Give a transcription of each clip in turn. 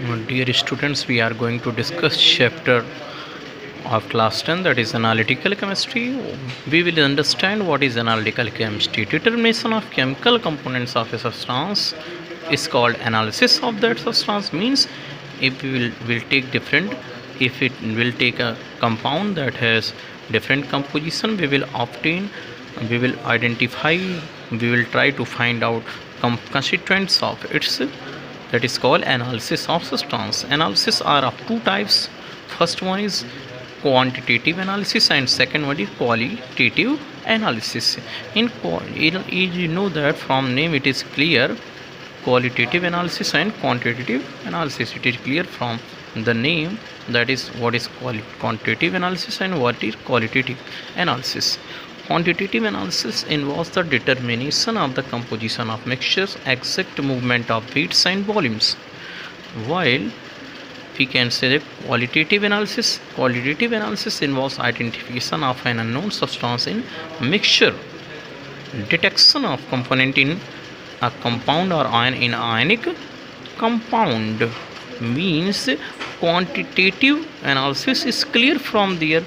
Dear students, we are going to discuss chapter of class 10, that is analytical chemistry. We will understand what is analytical chemistry. Determination of chemical components of a substance is called analysis of that substance. Means if we will take different, if it will take a compound that has different composition, we will identify, we will try to find out constituents of its, that is called analysis of substance. Analysis are of two types. First one is quantitative analysis and second one is qualitative analysis. You know that from name it is clear, qualitative analysis and quantitative analysis. It is clear from the name, that is what is quantitative analysis and what is qualitative analysis. Quantitative analysis involves the determination of the composition of mixtures, exact movement of weights and volumes, while we can say that qualitative analysis involves identification of an unknown substance in mixture, detection of component in a compound or ion in ionic compound. Means quantitative analysis is clear from their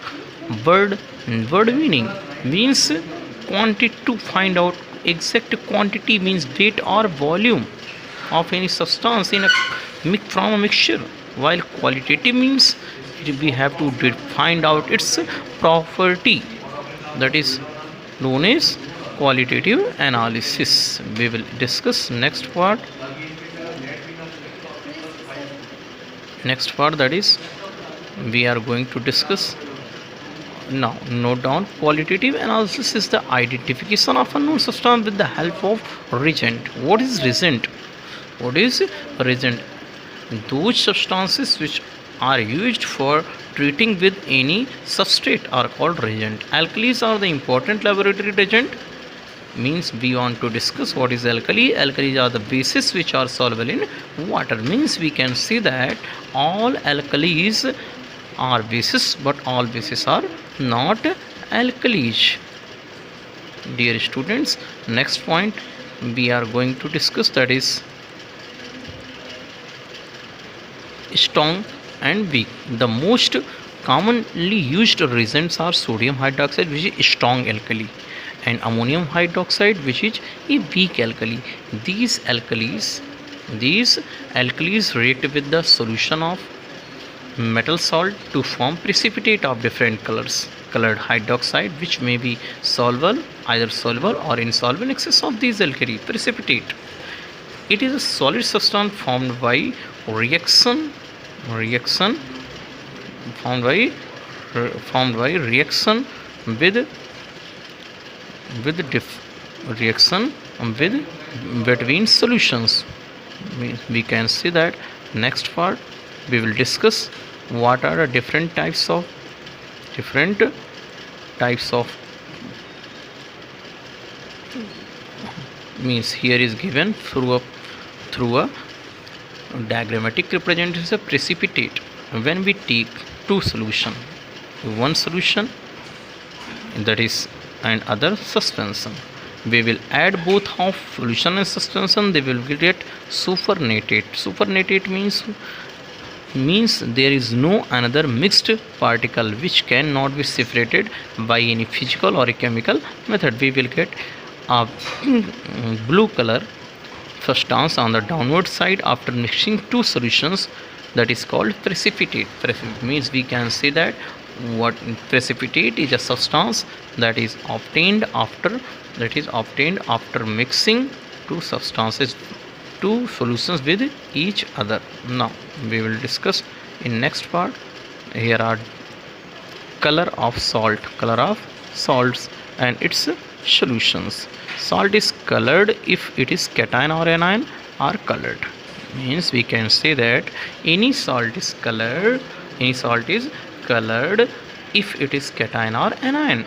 word meaning. Means quantity, to find out exact quantity, means weight or volume of any substance in a from a mixture, while qualitative means we have to find out its property, that is known as qualitative analysis. We will discuss next part, that is we are going to discuss now. Note down, qualitative analysis is the identification of a known substance with the help of reagent. What is reagent? Those substances which are used for treating with any substrate are called reagent. Alkalis are the important laboratory reagent. Means we want to discuss what is alkali. Alkalis are the bases which are soluble in water. Means we can see that all alkalis are bases, but all bases are not alkalis. Dear students, next point we are going to discuss, that is strong and weak. The most commonly used reagents are sodium hydroxide, which is strong alkali, and ammonium hydroxide, which is a weak alkali. These alkalis react with the solution of metal salt to form precipitate of different colored hydroxide, which may be soluble, either soluble or insoluble. In excess of these alkali precipitate, it is a solid substance formed by reaction with between solutions. We can see that next part we will discuss what are the different types of means here is given through a diagrammatic representation of precipitate. When we take two solution, one solution that is and other suspension, we will add both of solution and suspension, they will get supernatate. Supernatate means there is no another mixed particle which cannot be separated by any physical or a chemical method. We will get a blue color substance on the downward side after mixing two solutions, that is called precipitate. Means we can say that what precipitate is a substance that is obtained after mixing two solutions with each other. Now we will discuss in next part. Here are color of salts and its solutions. Salt is colored if it is cation or anion are colored. Means we can say that any salt is colored if it is cation or anion.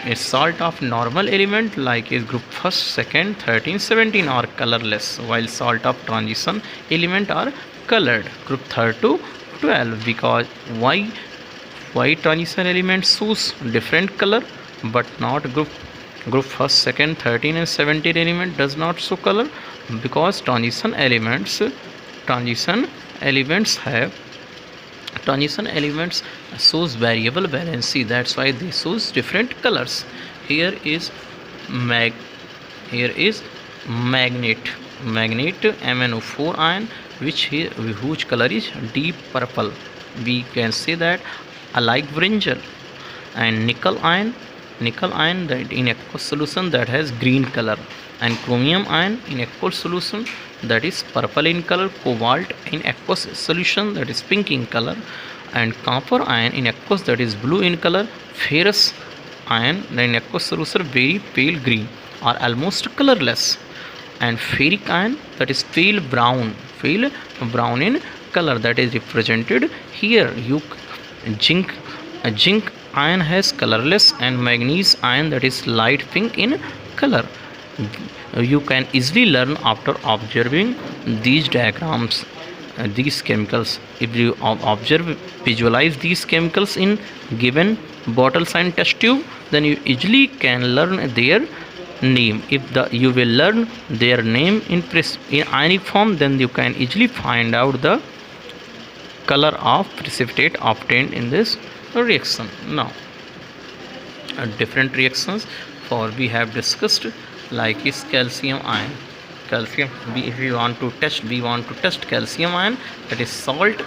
A salt of normal element like is group 1st, 2nd, 13, 17 are colorless, while salt of transition element are colored, group 3rd to 12. Because why transition element shows different color but not group 1st, 2nd, 13 and 17 element does not show color? Because transition elements transition elements have transition elements shows variable valency, that's why they shows different colors. Here is mag here is magnet MnO4 ion, whose color is deep purple. We can say that alike brinjal. And nickel ion that in aqueous solution that has green color, and chromium ion in aqueous solution that is purple in color, cobalt in aqueous solution that is pink in color, and copper ion in aqueous that is blue in color, ferrous ion in aqueous solution very pale green or almost colorless, and ferric ion that is pale brown in color, that is represented here. Zinc ion has colorless, and manganese ion that is light pink in color. You can easily learn after observing these diagrams, these chemicals. If you visualize these chemicals in given bottles and test tube, then you easily can learn their name. If you will learn their name in ionic form, then you can easily find out the color of precipitate obtained in this reaction. Now different reactions for we have discussed, like is calcium ion. If we want to test calcium ion, that is salt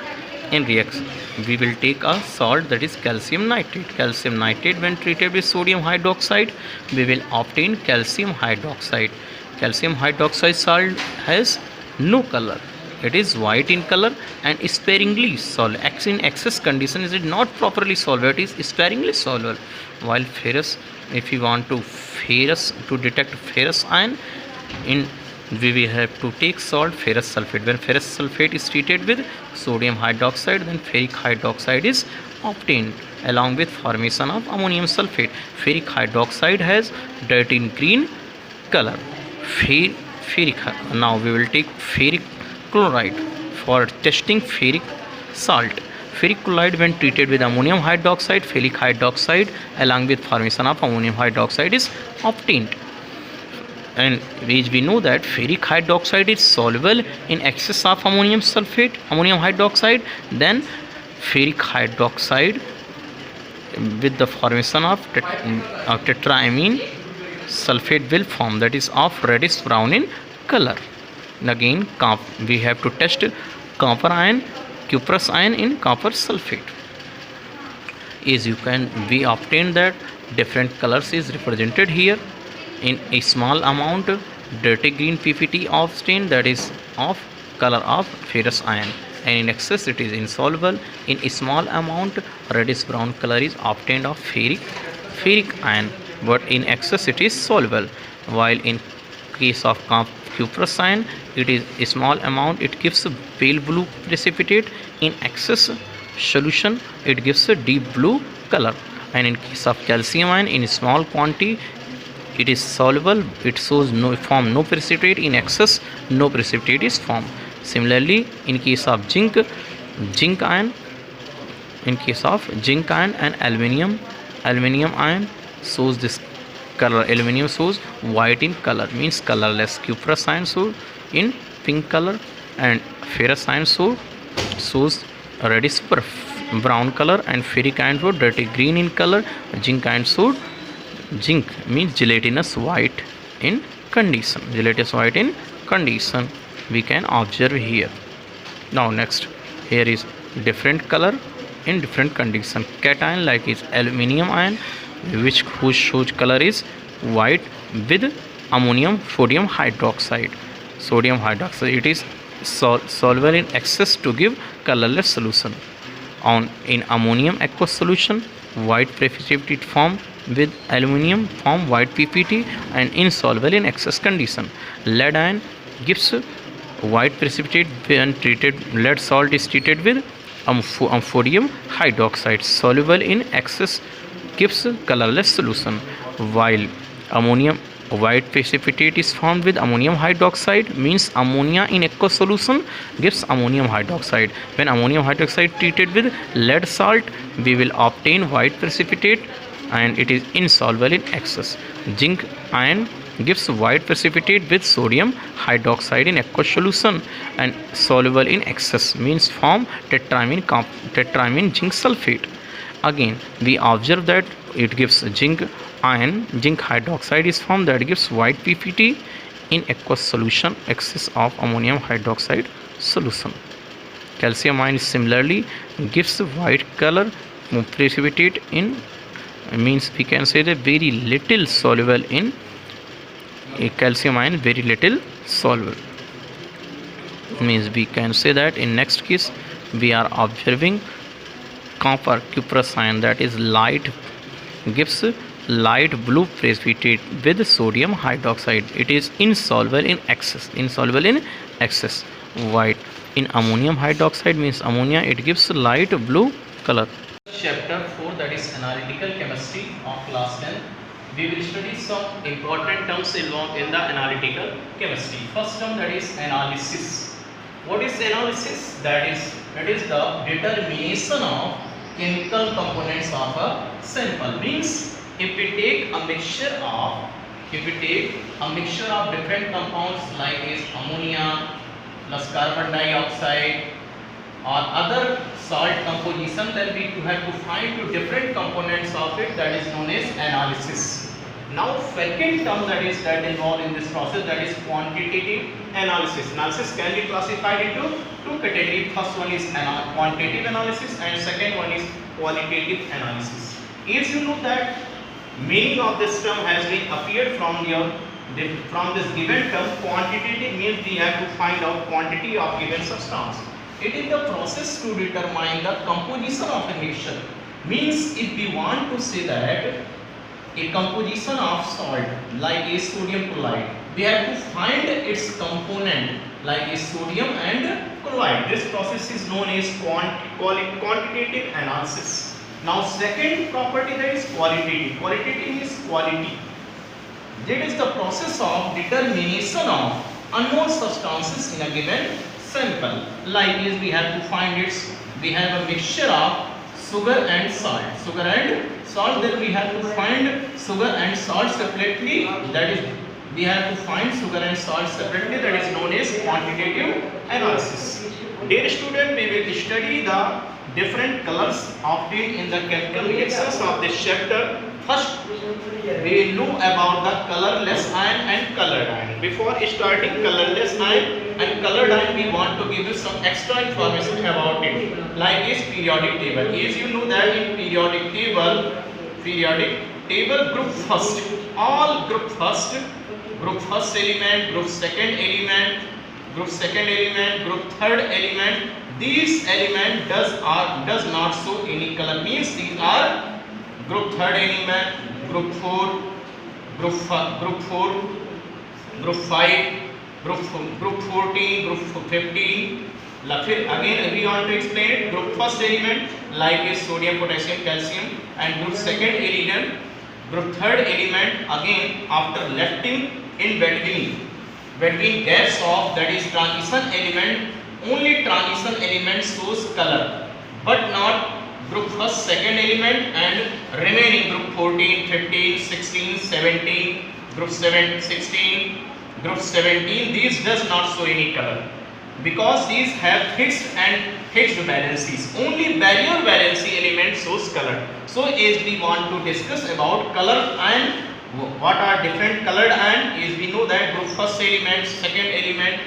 in reaction. We will take a salt, that is calcium nitrate. When treated with sodium hydroxide, we will obtain calcium hydroxide. Calcium hydroxide salt has no color, it is white in color and sparingly soluble. In excess condition is it not properly soluble, it is sparingly soluble. While ferrous, if you want to detect ferrous ion, we will have to take salt ferrous sulfate. When ferrous sulfate is treated with sodium hydroxide, then ferric hydroxide is obtained along with formation of ammonium sulfate. Ferric hydroxide has dirty green color. Now we will take ferric chloride for testing ferric salt. Ferric chloride, when treated with ammonium hydroxide, ferric hydroxide along with formation of ammonium hydroxide is obtained. And we know that ferric hydroxide is soluble in excess of ammonium hydroxide, then ferric hydroxide with the formation of tetraamine sulfate will form, that is of reddish brown in color. And again we have to test copper ion, cuprous ion in copper sulfate. As you can we obtain that different colors is represented here. In a small amount, dirty green PPT of stain, that is of color of ferrous ion, and in excess it is insoluble. In a small amount, reddish brown color is obtained of ferric ion, but in excess it is soluble. While in case of cuprous ion, it is a small amount, it gives a pale blue precipitate. In excess solution, it gives a deep blue color. And in case of calcium ion, in small quantity it is soluble, it shows no precipitate. In excess, no precipitate is formed. Similarly, in case of zinc ion and aluminium ion shows this color. Aluminium shows white in color, means colorless. Cuprous ion shows in pink color, and ferrous ion shows reddish brown color, and ferric ion shows dirty green in color. Zinc means gelatinous white in condition. We can observe here. Now next, here is different color in different condition. Cation, like is aluminium ion, whose color is white with sodium hydroxide. It is soluble in excess to give colorless solution. In ammonium aqueous solution, white precipitate form with aluminium form white PPT and insoluble in excess condition. Lead ion gives white precipitate when lead salt is treated with ammonium hydroxide. Soluble in excess gives colorless solution. While white precipitate is formed with ammonium hydroxide, means ammonia in aqueous solution gives ammonium hydroxide. When ammonium hydroxide treated with lead salt, we will obtain white precipitate and it is insoluble in excess. Zinc ion gives white precipitate with sodium hydroxide in aqueous solution and soluble in excess, means form tetramine zinc sulfate. Again we observe that it gives zinc hydroxide is formed, that gives white PPT in aqueous solution, excess of ammonium hydroxide solution. Calcium ion similarly gives white color precipitate in, means we can say that very little soluble in a calcium ion, very little soluble, means we can say that in next case we are observing copper cuprous ion, that is light, gives light blue precipitate with sodium hydroxide. It is insoluble in excess. White in ammonium hydroxide, means ammonia, it gives light blue color. Chapter 4, that is analytical chemistry of class 10. We will study some important terms involved in the analytical chemistry. First term, that is analysis. What is analysis? That is the determination of chemical components of a sample. Means if we take a mixture of different compounds like is ammonia plus carbon dioxide or other salt composition, then we have to find two different components of it, that is known as analysis. Now second term that involved in this process, that is quantitative analysis. Analysis can be classified into two categories. First one is quantitative analysis and second one is qualitative analysis. As you know that meaning of this term has been appeared from this given term. Quantitative means we have to find out quantity of given substance. It is the process to determine the composition of a mixture. Means if we want to say that a composition of salt like a sodium chloride, we have to find its component like a sodium and chloride. This process is known as quantitative analysis. Now second property, that is qualitative. Qualitative is quality. That is the process of determination of unknown substances in a given sample. Like is we have to find we have a mixture of sugar and salt. Then we have to find sugar and salt separately. That is we have to find sugar and salt separately. That is known as quantitative analysis. Dear student, we will study the different colors obtained in the chemical reactions of this chapter. First, we know about the colorless ion and colored ion. Before starting colorless ion and colored ion, we want to give you some extra information about it. Like is periodic table. As you know that in periodic table group first, all group first element, group second element, group third element. These element does not show any color. Means these are group third element, group 4, group 5, group 14, group 15. फिर again we want to explain it. Group first element like is sodium, potassium, calcium, and group second element, group third element again after lefting in between gaps of, that is transition element. Only transition element shows color, but not group first second element and remaining group 14, 15, 16, 17, group 16, group 17. These does not show any color because these have fixed valencies. Only barrier valency element shows color. So as we want to discuss about color and what are different colored ion, is we know that group first element, second element,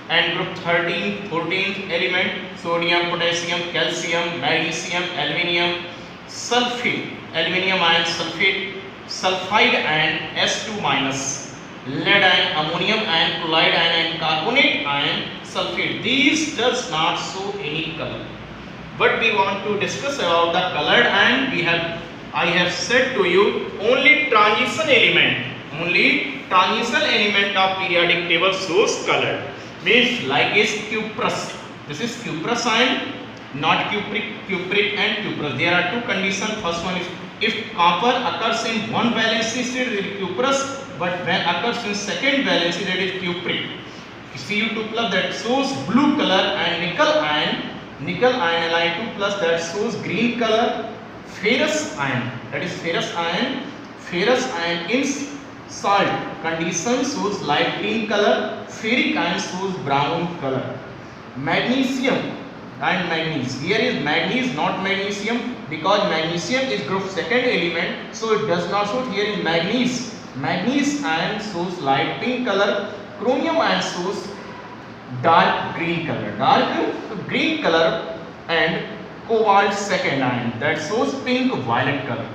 and group 13, 14th element, sodium, potassium, calcium, magnesium, aluminium, sulfate, aluminium ion sulfate, sulfide ion, S2 minus, lead ion, ammonium ion, chloride ion, and carbonate ion, sulfate. These does not show any color. But we want to discuss about the colored ion. I have said to you only transition element of periodic table shows color. Means like is cuprous. This is cuprous ion, not cupric and cuprous. There are two conditions. First one is if copper occurs in one valency state, it is cuprous, but when occurs in second valency, that is cupric. Cu2 plus that shows blue color, and nickel ion Li2 plus that shows green color. Ferrous ion in salt condition shows light green color, ferric ion shows brown color. Magnesium and manganese. Here is manganese, not magnesium, because magnesium is group second element, so it does not show. Here is manganese. Manganese ion shows light pink color. Chromium ion shows dark green color. Dark green color and cobalt second ion that shows pink violet color.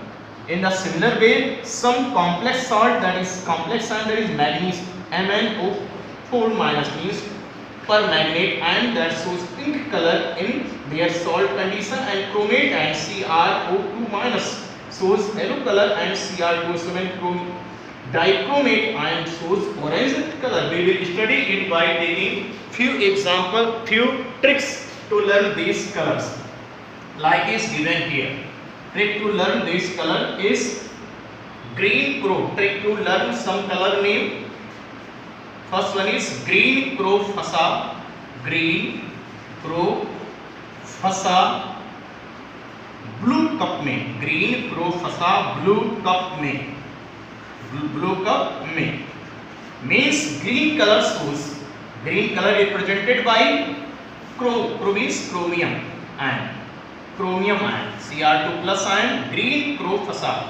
In the similar way, some complex salt, that is complex ion, that is manganese MnO4 minus means permanganate ion that shows pink color in their salt condition, and chromate and CrO2 minus shows yellow color, and Cr2SO4 dichromate ion shows orange color. We will study it by taking few tricks to learn these colors, like is given here. Trick to learn this color is green crow. Trick to learn some color name. First one is green crow phasa. Green crow phasa blue cup में. Green crow phasa blue cup में. Blue cup में means green color shows. Green color represented by crow. Crow means chromium ion. Chromium ion, Cr2 plus ion, green crow phasa.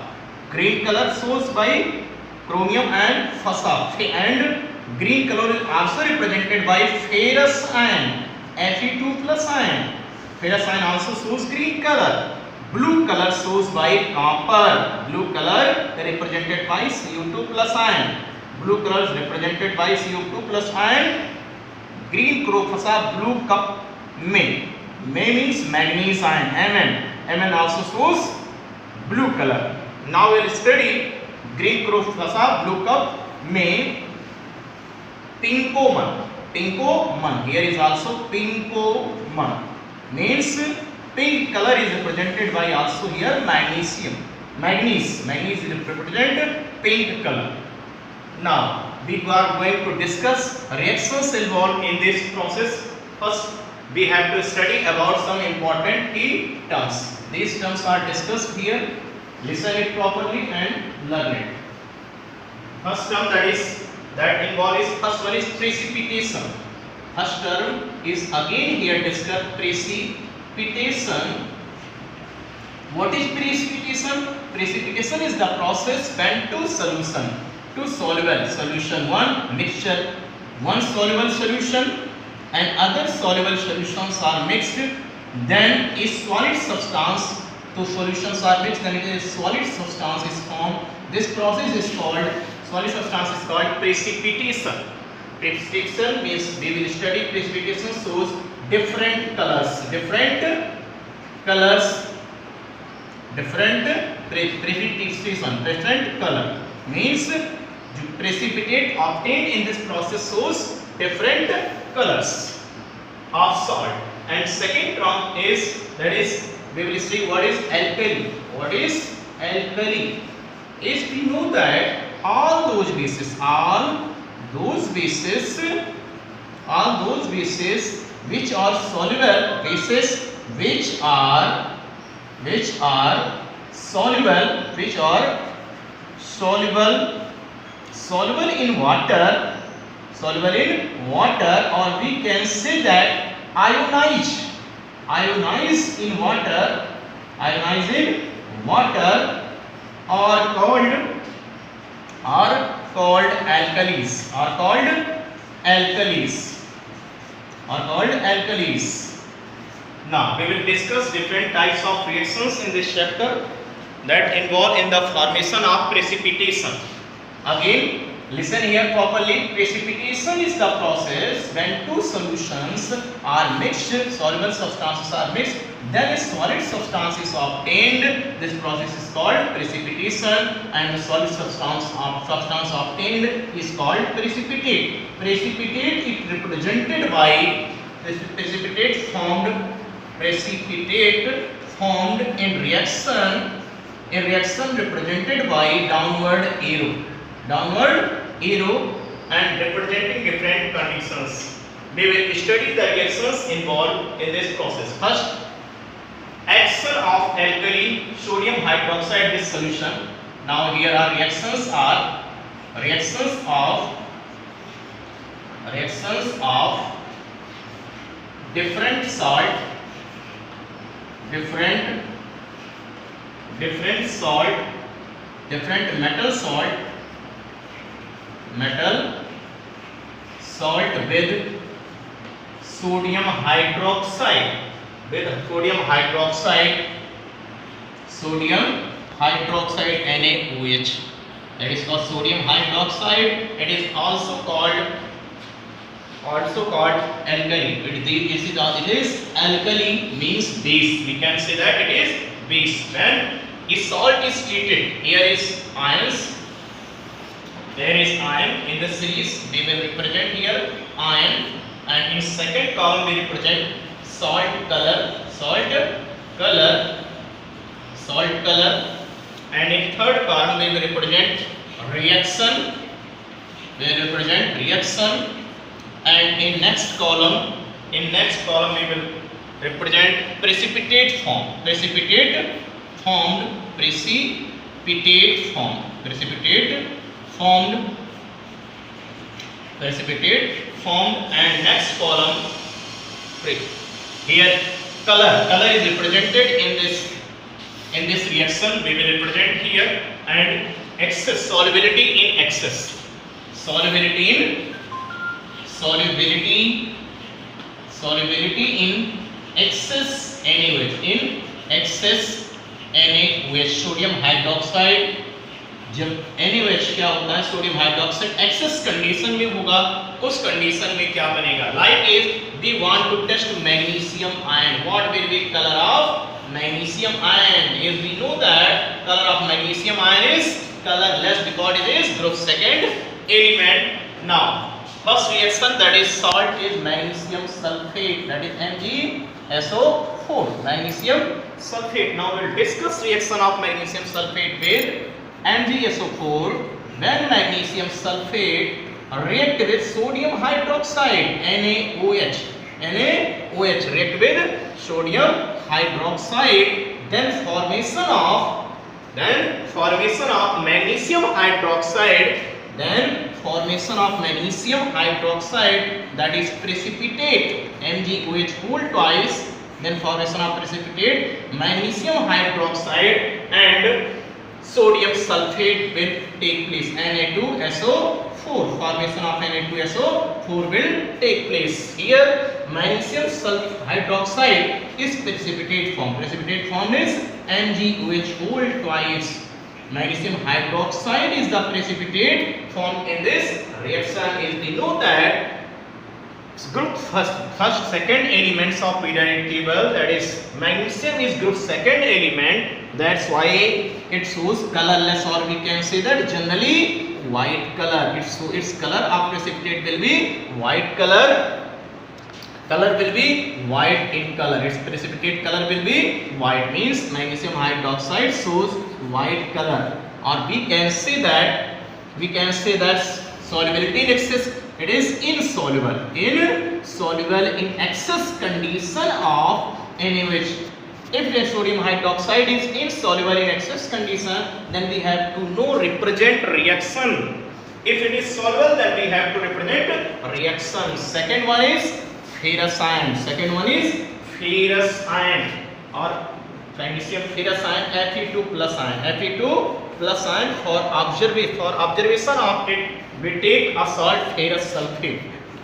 Green color shows by chromium and phasa, and green color is also represented by ferrous ion, Fe2 plus ion. Ferrous ion also shows green color. Blue color shows by copper. Blue color represented by Cu2 plus ion. Blue color is represented by Cu2 plus ion. Green crow phasa blue cup में. May means manganese ion, Mn also shows blue color. Now we will study green crow phasa blue cup में pinkoman. Pinkoman, here is also pinkoman means pink color is represented by also here magnesium. Manganese is represented pink color. Now we are going to discuss reactions involved in this process. First, we have to study about some important key terms. These terms are discussed here. Listen it properly and learn it. First term that involves, first one is precipitation. First term is again here discussed precipitation. What is precipitation? Precipitation is the process when two soluble solution, one mixture, one soluble solution and other soluble solutions are mixed, then a solid substance, two solutions are mixed, then a solid substance is formed. This process is called, solid substance is called precipitation. Precipitation means we will study precipitation shows different colors, precipitation different color means precipitate obtained in this process shows different colors of salt. And second term is, that is we will see what is alkali. What is alkali? Is we know that all those bases which are soluble, bases which are soluble in water, or we can say that ionized in water, are called alkalis. Now we will discuss different types of reactions in this chapter that involve in the formation of precipitation. Again, listen here properly. Precipitation is the process when two solutions are mixed, soluble substances are mixed, then a solid substance is obtained. This process is called precipitation, and the solid substance obtained is called precipitate. Precipitate is represented by precipitate formed in reaction represented by downward arrow and representing different conditions. We will study the reactions involved in this process. First, action of alkali sodium hydroxide this solution. Now here our reactions are reactions of different salt, different metal salt with sodium hydroxide, NaOH. That is called sodium hydroxide. It is also called alkali. It is alkali means base. We can say that it is base. When a salt is treated, here is ions, there is ion. In the series we will represent here ion, and in second column we represent salt color, and in third column we will represent reaction, and in next column we will represent precipitate formed and next column here color is represented in this reaction. We will represent here, and excess solubility in excess NaOH, sodium hydroxide. जब NaOH क्या होता है, sodium hydroxide access condition में होगा, उस condition में क्या बनेगा, like is we want to test magnesium ion. What will be colour of magnesium ion? If we know that color of magnesium ion is colorless because it is group second element. Now first reaction, that is salt, is magnesium sulfate, that is MgSO4, magnesium sulfate. Now we will discuss reaction of magnesium sulfate with MgSO4. When magnesium sulfate react with sodium hydroxide, NaOH react with sodium hydroxide, then formation of magnesium hydroxide, that is precipitate, MgOH whole twice, then formation of precipitate magnesium hydroxide and sodium sulfate will take place, Na2SO4. Formation of Na2SO4 will take place. Here magnesium hydroxide is precipitate form. Precipitate form is MgOH whole twice. Magnesium hydroxide is the precipitate form in this reaction. Is we know that group first second elements of periodic table, that is magnesium is group second element. That's why it shows colorless, or we can say that generally white color. Its color of precipitate will be white color. Color will be white in color. Its precipitate color will be white, means magnesium hydroxide shows white color. Or we can say that solubility in excess, it is insoluble in excess condition of NaOH. If the sodium hydroxide is insoluble in excess condition, then we have to represent reaction. If it is soluble, then we have to represent reaction. Second one is ferrous ion. Or magnesium ferrous ion, Fe2 plus ion. For observation of it, we take a salt ferrous sulfate,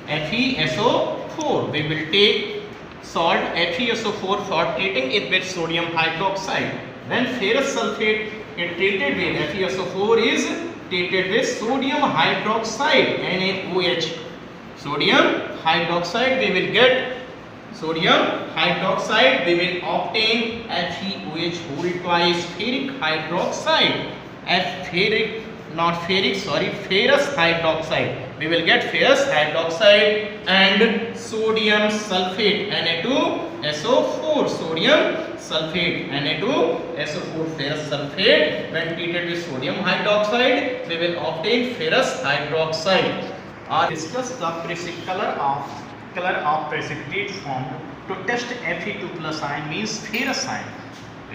FeSO4. We will take salt FeSO4 for treating it with sodium hydroxide. When ferrous sulfate is treated with FeSO4 is treated with sodium hydroxide, NaOH. Sodium hydroxide we will get we will obtain FeOH whole twice, ferric hydroxide, ferrous hydroxide. We will get ferrous hydroxide and sodium sulfate, Na2SO4. Sodium sulfate, Na2SO4, ferrous sulfate. When treated with sodium hydroxide, we will obtain ferrous hydroxide. Discuss the color of precipitate formed to test Fe2 plus ion, means ferrous ion.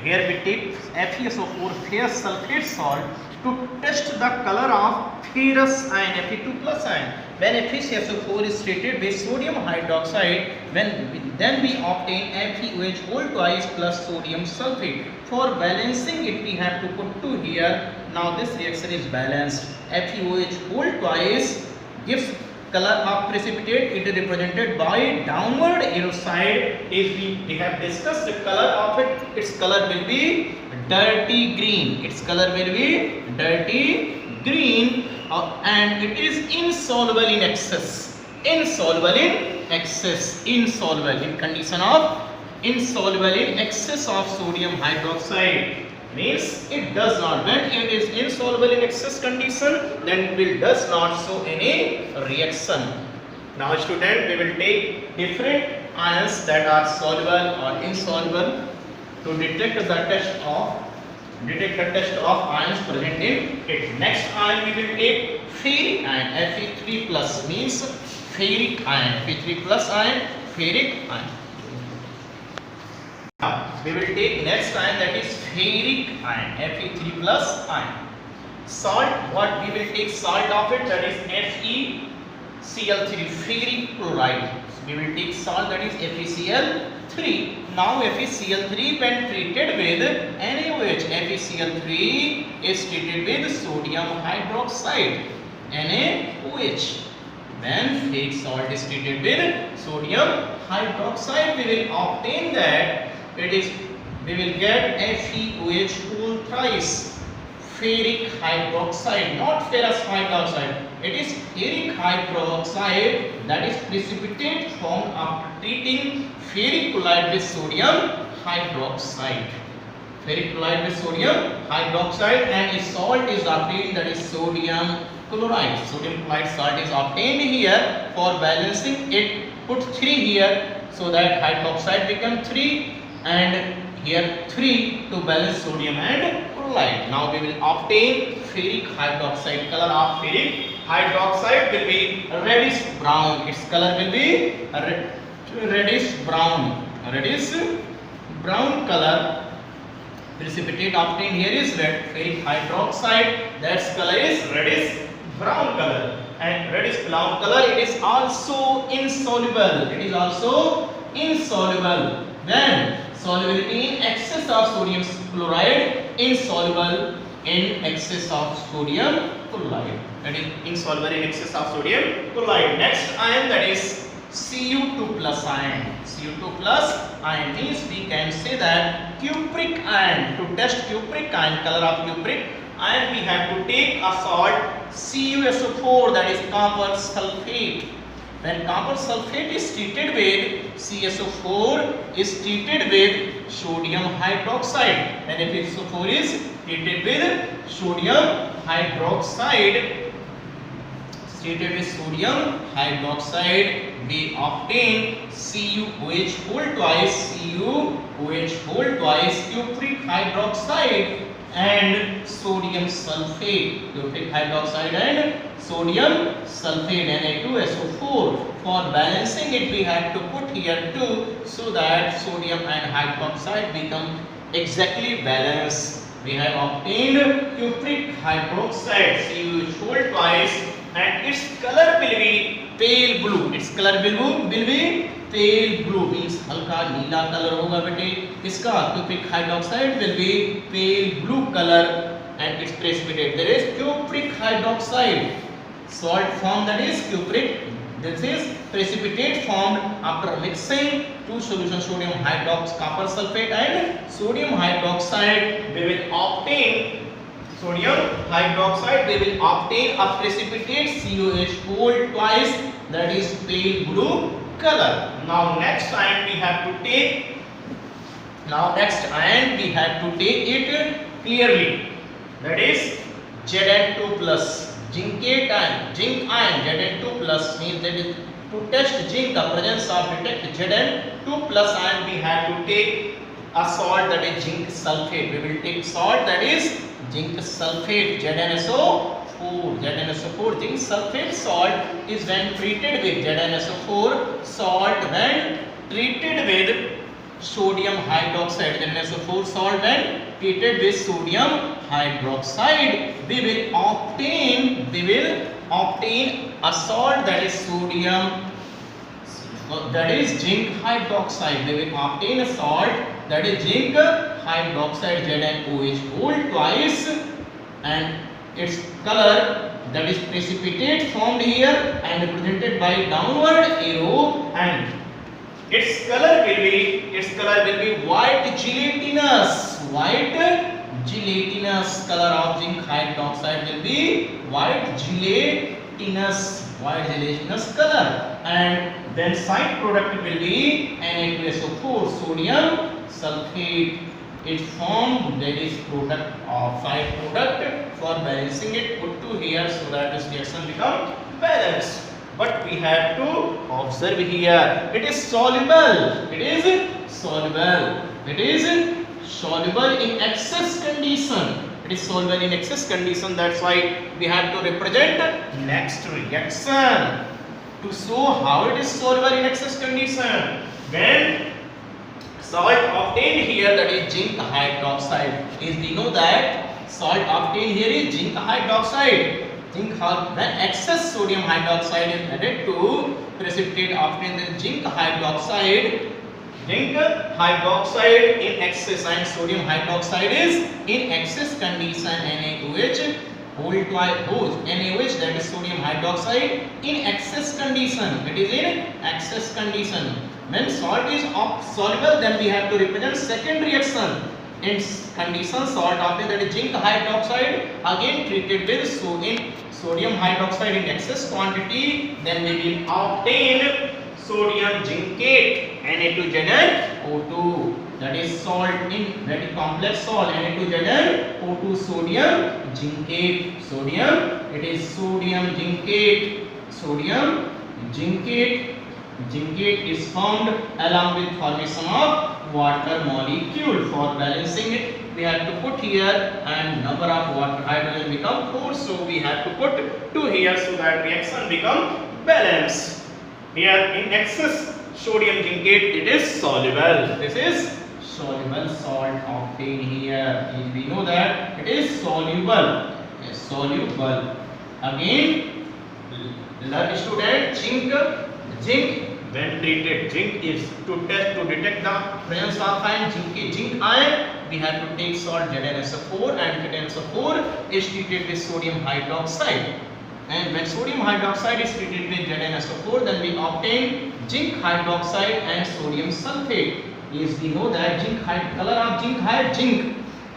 Here we take FeSO4 ferrous sulfate salt to to test the color of ferrous ion Fe2 plus ion. When FeCSO4 is treated with sodium hydroxide, then we obtain FeOH whole twice plus sodium sulfate. For balancing it, we have to put 2 here. Now this reaction is balanced. FeOH whole twice gives color of precipitate. It is represented by downward arrow side. If we have discussed the color of it, its color will be dirty green. Its color will be dirty green, and it is insoluble in excess. Insoluble in excess. Insoluble in condition of insoluble in excess of sodium hydroxide. Means it does not, when it is insoluble in excess condition, then it will does not show any reaction. Now student, we will take different ions that are soluble or insoluble to detect the test of ions present in it. Next ion we will take ferric ion, Fe3 plus, means ferric ion, Fe3 plus ion, ferric ion. We will take next ion, that is ferric ion, Fe3 plus ion. Salt, what we will take salt of it, that is FeCl3, ferric chloride. So we will take salt, that is FeCl3. Now FeCl3 when treated with NaOH, FeCl3 is treated with sodium hydroxide, NaOH. When ferric salt is treated with sodium hydroxide, we will obtain that we will get FeOH whole thrice, ferric hydroxide, not ferrous hydroxide. It is ferric hydroxide, that is precipitate formed after treating ferric chloride with sodium hydroxide. Ferric chloride with sodium hydroxide, and a salt is obtained, that is sodium chloride. Sodium chloride salt is obtained here. For balancing it, put 3 here, so that hydroxide become 3 and here 3 to balance sodium and chloride. Now we will obtain ferric hydroxide. Color of ferric hydroxide will be reddish brown. Its color will be reddish brown. Reddish brown color. Precipitate obtained here is red. Ferric hydroxide, that color is reddish brown color. And reddish brown color, it is also insoluble. It is also insoluble. Then solubility in excess of sodium chloride, insoluble in excess of sodium chloride. That is insoluble in excess of sodium chloride. Next ion, that is Cu2 plus ion. Cu2 plus ion means we can say that cupric ion. To test cupric ion, color of cupric ion, we have to take a salt CuSO4, that is copper sulfate. When copper sulfate is treated with CSO4 is treated with sodium hydroxide. When FeSO4 is treated with sodium hydroxide, we obtain CuOH whole twice, cupric hydroxide and sodium sulfate, cupric hydroxide and sodium sulfate, Na2SO4. For balancing it, we have to put here 2, so that sodium and hydroxide become exactly balanced. We have obtained cupric hydroxide, CuOH whole twice, and its color will be pale blue. Its color will be pale blue, means हल्का नीला colour होगा बेटे इसका. Cupric hydroxide will be pale blue color and its precipitate. There is cupric hydroxide, salt form, that is cupric. This is precipitate formed after mixing 2 solutions, sodium hydroxide, copper sulfate and sodium hydroxide. We will obtain sodium hydroxide. We will obtain a precipitate CuOH whole twice, that is pale blue color. Now next ion we have to take. It clearly. That is Zn2 plus. Zinc ion, Zn2 plus means that is to test zinc, the presence of detect Zn2 plus ion, we have to take a salt, that is zinc sulfate. We will take salt, that is zinc sulfate, ZnSO4. Zinc sulfate salt is when treated with ZnSO4 salt when treated with sodium hydroxide. ZnSO4 salt when treated with sodium hydroxide, we will obtain a salt that is sodium, that is zinc hydroxide. We will obtain a salt that is zinc hydroxide, ZnOH whole twice, and its color, that is precipitate, formed here and represented by downward arrow, and its color will be white gelatinous. Color of zinc hydroxide will be white gelatinous color, and then side product will be Na2SO4 sodium sulfate. It formed, that is product of side product. For balancing it, put to here so that this reaction become balanced. But we have to observe here, it is soluble. It is soluble in excess condition. That's why we have to represent next reaction to show how it is soluble in excess condition. When salt obtained here, that is zinc hydroxide, we know that salt obtained here is zinc hydroxide. When excess sodium hydroxide is added to precipitate, obtained the zinc hydroxide in excess, and sodium hydroxide is in excess condition. NaOH whole twice, NaOH, that is sodium hydroxide, in excess condition. It is in excess condition. When salt is soluble, then we have to represent second reaction. In condition salt obtained, that is zinc hydroxide, again treated with sodium hydroxide in excess quantity, then we will obtain sodium zincate, Na2ZnO2, that is salt in very complex salt, Na2ZnO2 sodium zincate. It is sodium zincate is formed along with formation of water molecule. For balancing it, we have to put here, and number of water hydrogen become 4, so we have to put 2 here so that reaction become balanced. Here in excess sodium zincate, it is soluble. This is soluble salt obtained here. We know that it is soluble. Again, learn student, zinc when treated, zinc is to detect the presence of iron, zinc ion, we have to take salt ZnSO4, and ZnSO4 is treated with sodium hydroxide. And when sodium hydroxide is treated with ZnSO4, then we obtain zinc hydroxide and sodium sulfate. Yes, we know that color of zinc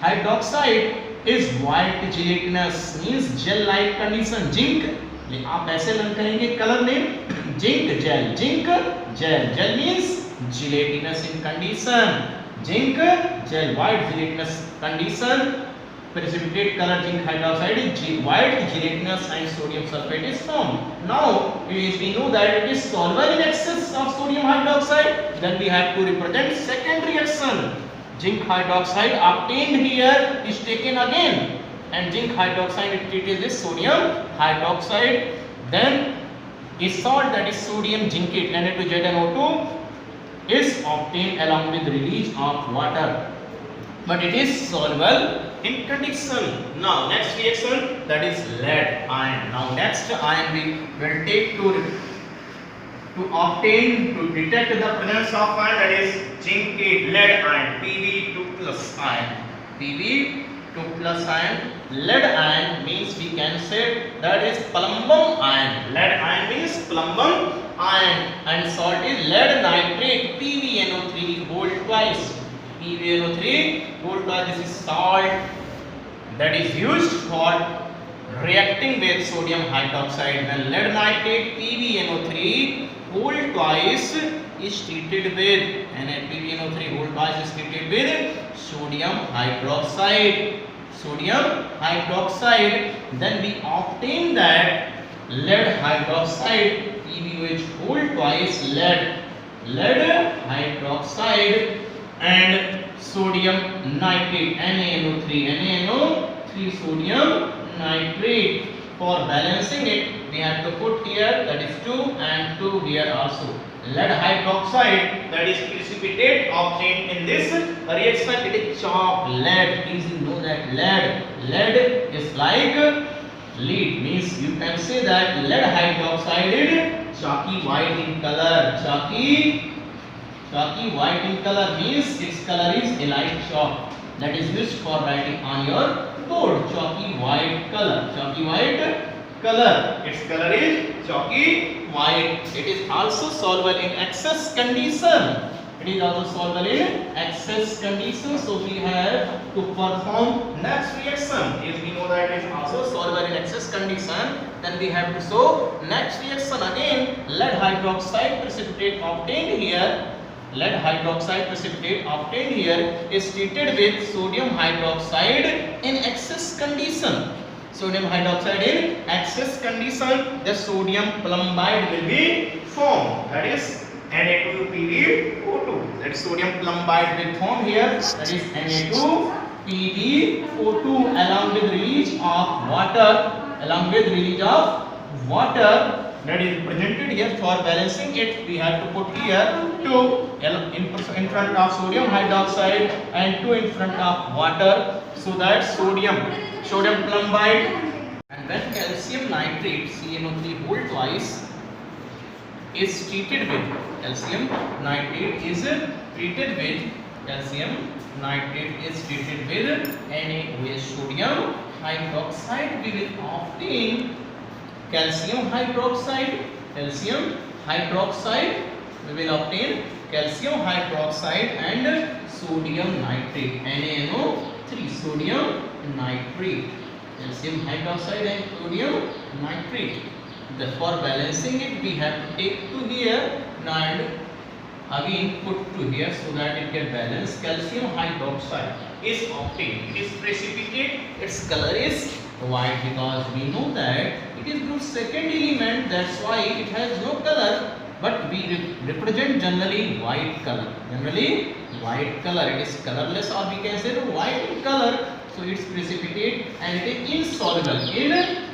hydroxide is white gelatinous, means gel-like condition. Zinc, आप ऐसे learn करेंगे colour name, zinc gel means gelatinous in condition. Zinc gel, white gelatinous condition. Precipitate color zinc hydroxide is white gelatinous and sodium sulfate is formed. Now we know that it is soluble in excess of sodium hydroxide, then we have to represent second reaction. Zinc hydroxide obtained here is taken again, and zinc hydroxide is treated with sodium hydroxide. Then a salt, that is sodium zincate, Na2ZnO2, is obtained along with release of water, but it is soluble in condition. Now next reaction, that is lead ion. Now next ion we will take to detect the presence of ion, that is zincate, lead ion, Pb2 plus ion. Lead ion means we can say that is plumbum ion. Lead ion means plumbum ion, and salt is lead nitrate, PbNO3 whole twice. This is salt that is used for reacting with sodium hydroxide. When lead nitrate, PbNO3 whole twice is treated with, and PbNO3 whole twice is treated with sodium hydroxide, then we obtain that lead hydroxide, PbOH whole twice, lead hydroxide, and sodium nitrate, NaNO3 sodium nitrate. For balancing it, we have to put here, that is 2 and 2 here also. lead hydroxide, that is precipitate obtained in this reaction, it is chalk lead. Please you know that lead is like lead, means you can say that lead hydroxide is chalky white in color. Chalky white in color means its color is a light chalk that is used for writing on your board. Chalky white color. Its color is chalky white. It is also soluble in excess condition. So we have to perform next reaction. If we know that it is also soluble in excess condition, then we have to show next reaction. Again, lead hydroxide precipitate obtained here. Is treated with sodium hydroxide in excess condition. The sodium plumbide will be formed. That is Na2PbO2. That is sodium plumbide will form here. That is Na2PbO2 along with release of water. That is represented here. For balancing it, we have to put here 2 in front of sodium hydroxide and 2 in front of water, so that sodium plumbide, and when calcium nitrate CnO3 whole twice is treated with NaOH sodium hydroxide, we will obtain calcium hydroxide. We will obtain calcium hydroxide and sodium nitrate, NaNO3, sodium nitrate, calcium hydroxide and sodium nitrate. For balancing it, we have to take to here and again put to here, so that it get balanced. Calcium hydroxide is obtained. It is precipitate. Its color is white because we know that it is group second element. That's why it has no color. But we represent generally white color. It is colorless, or we can say white in color. So it's precipitate and it is insoluble.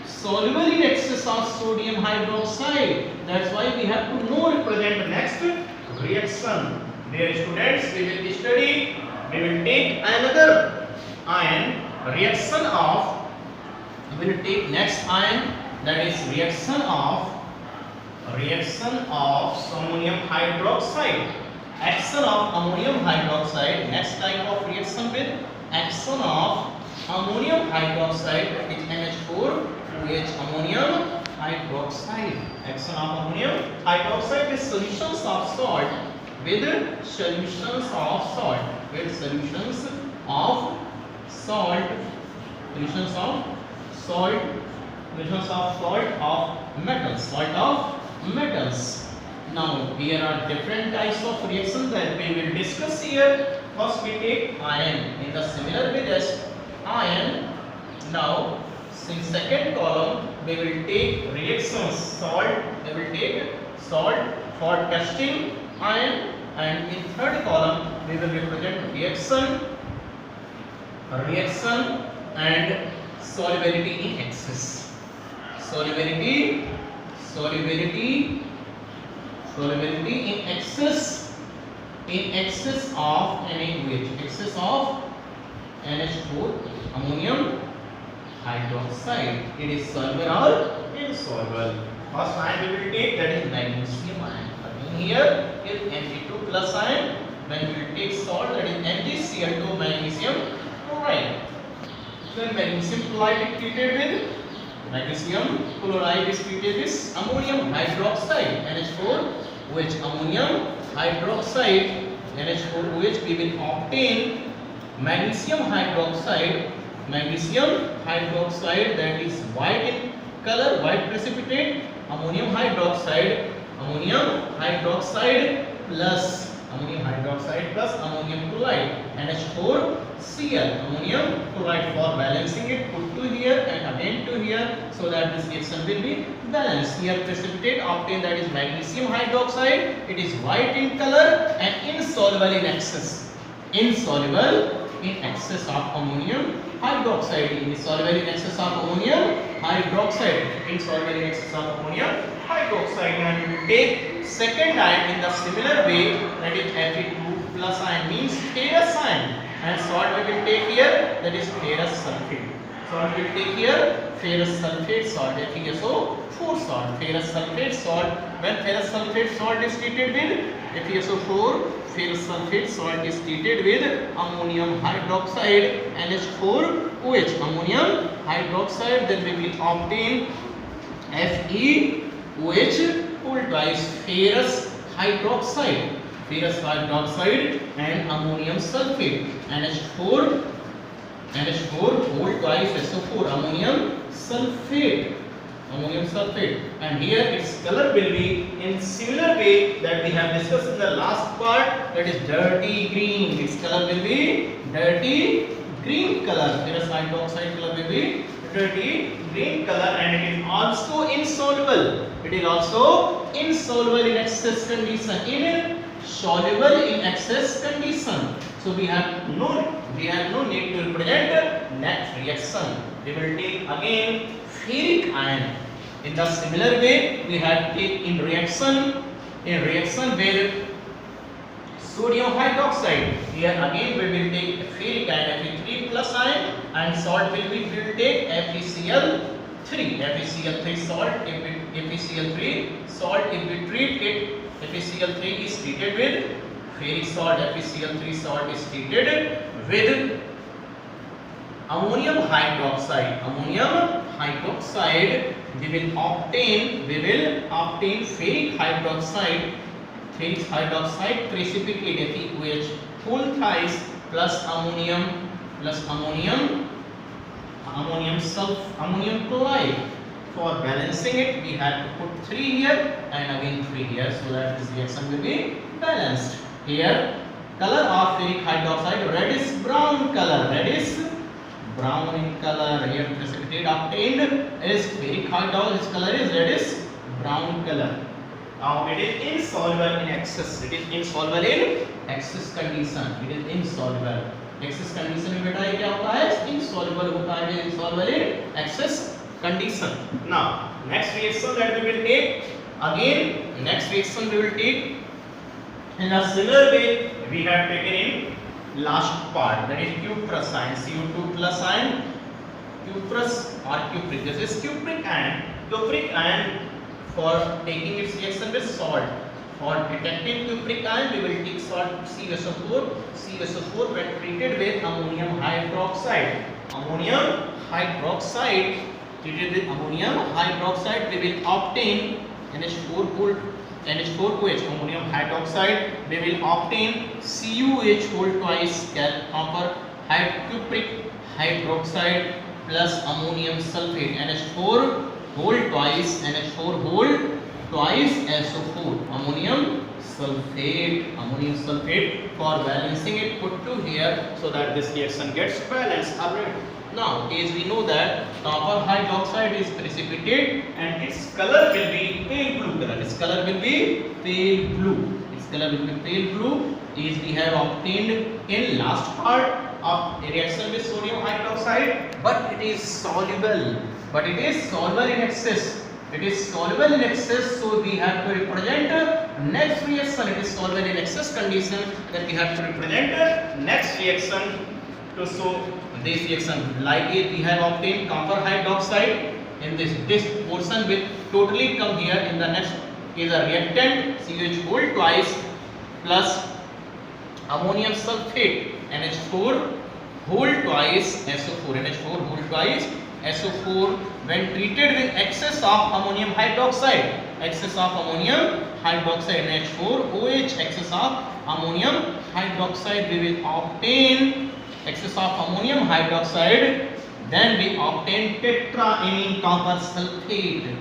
Insoluble in excess of sodium hydroxide. That's why we have to know represent the next reaction. Dear students, we will study. We will take another ion reaction of. We will take next ion, that is reaction of ammonium hydroxide. Action of ammonium hydroxide. Next type of reaction with action of ammonium hydroxide, is NH4OH ammonium hydroxide. Action of ammonium hydroxide with solutions of salt. Salt of metals. Now here are different types of reactions that we will discuss here. First we take iron in the similar way as iron. Now in second column we will take reactions salt. We will take salt for testing iron, and in third column we will represent reaction and solubility in excess. Solubility in excess of NaOH, excess of NH4 ammonium hydroxide. It is soluble or insoluble. First ion we will take, that is magnesium ion. Again here is Mg2 plus ion. When we will take salt, that is MgCl2 magnesium chloride. Then magnesium chloride is treated with ammonium hydroxide, NH4OH ammonium hydroxide, NH4OH. We will obtain magnesium hydroxide, that is white in color, white precipitate. Ammonium hydroxide plus ammonium chloride, NH4Cl, ammonium chloride. For balancing it, put to here and again to here, so that this reaction will be balanced. Here precipitate obtained, that is magnesium hydroxide. It is white in color and insoluble in excess. in excess of ammonium hydroxide. Insoluble in excess of ammonium hydroxide. Insoluble in excess of ammonium hydroxide. And we will take second ion in the similar way, that is Fe2 plus ion means ferrous ion, and salt we will take here, that is ferrous sulfate. Salt we will take here ferrous sulfate salt, FeSO4 salt, ferrous sulfate salt. When ferrous sulfate salt is treated with FeSO4, ferrous sulfate salt is treated with ammonium hydroxide NH4OH, ammonium hydroxide, then we will obtain FeOH whole twice ferrous hydroxide, and ammonium sulfate, NH4 whole twice SO4, ammonium sulfate, and here its color will be in similar way that we have discussed in the last part, that is dirty green. Its color will be dirty green color. Ferrous hydroxide color will be dirty green color, and it is also insoluble. It is also insoluble in excess condition. Insoluble in excess condition. So we have no need to represent net reaction. We will take again ferric ion. In the similar way, we have take in reaction with sodium hydroxide. Here again we will take ferric ion, Fe3 plus ion, and salt we will take FeCl3 salt. FeCl3 salt, if we treat it, FeCl3 is treated with ferric salt. FeCl3 salt is treated with ammonium hydroxide. We will obtain ferric hydroxide precipitate, FeOH whole thrice plus ammonium chloride. For balancing it, we have to put 3 here and again 3 here, so that this reaction will be balanced. Here color of ferric hydroxide reddish brown color, brown in color. Here precipitate obtained is ferric hydroxide, its color is reddish brown color. Now it is insoluble in excess. It is insoluble in excess condition. It is insoluble. Excess condition में बेटा ये क्या होता है? Insoluble होता है. Insoluble in excess condition. Now next reaction that we will take, in a similar way we have taken in last part, that is cuprous ion, CO2 plus ion, cuprous or cupric. This is cupric ion. Cupric ion, for taking its reaction with salt. For detecting cupric ion, we will take salt CaSO4 when treated with ammonium hydroxide. Treated with ammonium hydroxide, we will obtain NH4OH, ammonium hydroxide. We will obtain CuH whole twice copper cupric hydroxide plus ammonium sulfate, NH4 whole twice SO4, ammonium sulfate. For balancing it, put 2 here so that this reaction gets balanced. Now as we know that copper hydroxide is precipitate and its color will be pale blue color. Its color will be pale blue as we have obtained in last part of a reaction with sodium hydroxide, but it is soluble in excess. So we have to represent next reaction. It is soluble in excess condition, then we have to represent next reaction to show this reaction. Like it, we have obtained copper hydroxide in this portion will totally come here. In the next is a reactant CH whole twice plus ammonium sulfate, NH4 whole twice SO4, when treated with excess of ammonium hydroxide, NH4OH, excess of ammonium hydroxide, we will obtain excess of ammonium hydroxide, then we obtain tetraamine copper sulfate.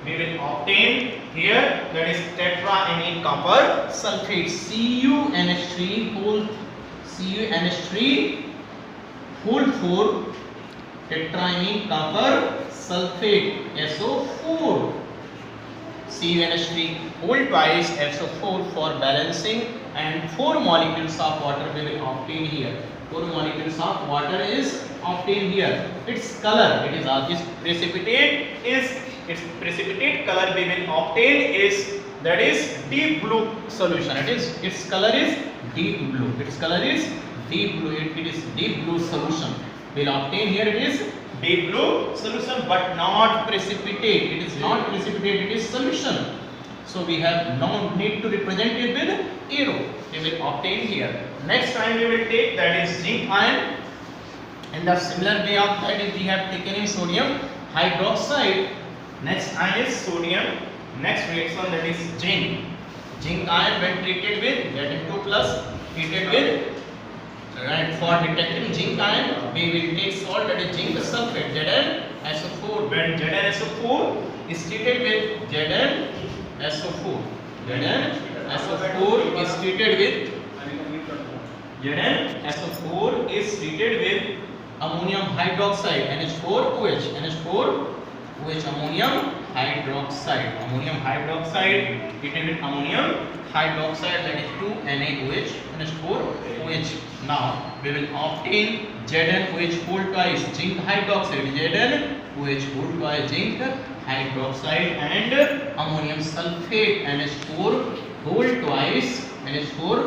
We will obtain here, that is tetraamine copper sulfate, CuNH3 whole 4 tetraamine copper sulfate, SO4. CuNH3 whole twice SO4 for balancing, and 4 molecules of water we will obtain here. 4 molecules of water is obtained here. Its color, it is this precipitate color we will obtain is, that is deep blue solution. Its color is deep blue. Its color is deep blue. It is deep blue solution. We will obtain here. It is deep blue solution, but not precipitate. It is not precipitate. It is solution. So we have no need to represent it with arrow. We will obtain here. Next time we will take, that is zinc ion. In the similar way of that is we have taken in sodium hydroxide. Next ion is sodium. Next reaction, that is zinc. Zinc ion when treated with Zn2 plus, treated with, and for detecting zinc ion we will take salt, that is zinc sulfate, ZnSO4. When ZnSO4 is treated with ZnSO4, ZnSO4 is treated with ZnSO4 is treated with ammonium hydroxide, NH4OH, NH4OH, ammonium hydroxide, treated with ammonium hydroxide, that is 2NaOH, NH4OH. Now we will obtain ZnOH whole twice, zinc hydroxide, ZnOH whole twice, zinc hydroxide, and ammonium sulfate, NH4 whole twice, NH4